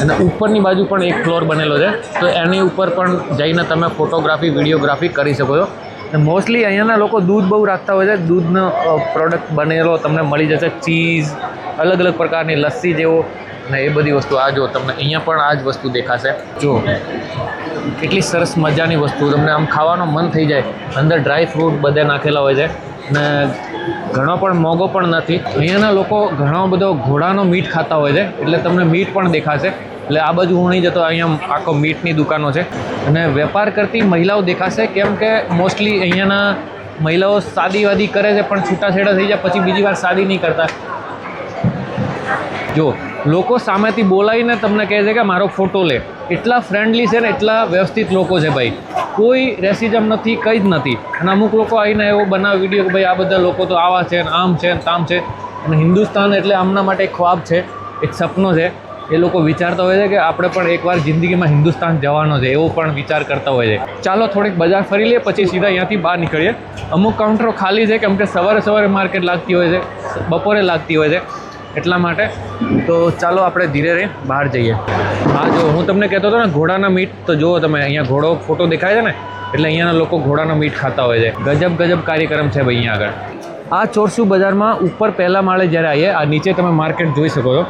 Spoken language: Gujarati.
અને ઉપરની બાજુ પણ એક ફ્લોર બનેલો છે, તો એની ઉપર પણ જઈને તમે ફોટોગ્રાફી વિડીયોગ્રાફી કરી શકો છો. અને મોસ્ટલી અહીંયાના લોકો દૂધ બહુ રાખતા હોય છે. દૂધનો પ્રોડક્ટ બનેલો તમને મળી જશે, ચીઝ, અલગ અલગ પ્રકારની લસ્સી જેવો અને એ બધી વસ્તુ. આ જો તમને અહીંયા પણ આ જ વસ્તુ દેખાશે. જો કેટલી સરસ મજાની વસ્તુ, તમને આમ ખાવાનું મન થઈ જાય. અંદર ડ્રાય ફ્રૂટ બધે નાખેલા હોય છે અને ઘણો પણ મોંઘો પણ નથી. અહીંયાના લોકો ઘણો બધો ઘોડાનો મીટ ખાતા હોય છે, એટલે તમને મીટ પણ દેખાશે. એટલે આ બાજુ હું નહીં જતો, અહીંયા આખો મીટની દુકાનો છે અને વેપાર કરતી મહિલાઓ દેખાશે, કેમ કે મોસ્ટલી અહીંયાના મહિલાઓ શાદીવાદી કરે છે પણ છૂટાછેડા થઈ જાય પછી બીજી વાર શાદી નહીં કરતા. જો લોકો સામેથી બોલાવીને તમને કહે છે કે મારો ફોટો લે. એટલા ફ્રેન્ડલી છે ને, એટલા વ્યવસ્થિત લોકો છે ભાઈ. કોઈ રેસિઝમ નથી, કંઈ જ નથી. અને અમુક લોકો આવીને એવો બનાવે વિડીયો કે ભાઈ આ બધા લોકો તો આવા છે ને આમ છે ને તામ છે. અને હિન્દુસ્તાન એટલે આમના માટે એક ખ્વાબ છે, એક સપનો છે. એ લોકો વિચારતા હોય છે કે આપણે પણ એકવાર જિંદગીમાં હિન્દુસ્તાન જવાનો છે, એવો પણ વિચાર કરતા હોય છે. ચાલો થોડીક બજાર ફરી લઈએ, પછી સીધા અહીંયાથી બહાર નીકળીએ. અમુક કાઉન્ટરો ખાલી છે કેમ કે સવારે માર્કેટ લાગતી હોય છે, બપોરે લાગતી હોય છે, એટલા માટે. તો ચાલો આપણે ધીરે ધીરે બહાર જઈએ. હા, જો હું તમને કહેતો હતો ને ઘોડાના મીટ, તો જુઓ તમે અહીંયા ઘોડો ફોટો દેખાય છે ને, એટલે અહીંયાના લોકો ઘોડાનો મીટ ખાતા હોય છે. ગજબ કાર્યક્રમ છે ભાઈ અહીંયા આગળ. આ ચોરસુ બજારમાં ઉપર પહેલા માળે જ્યારે આવીએ, આ નીચે તમે માર્કેટ જોઈ શકો છો.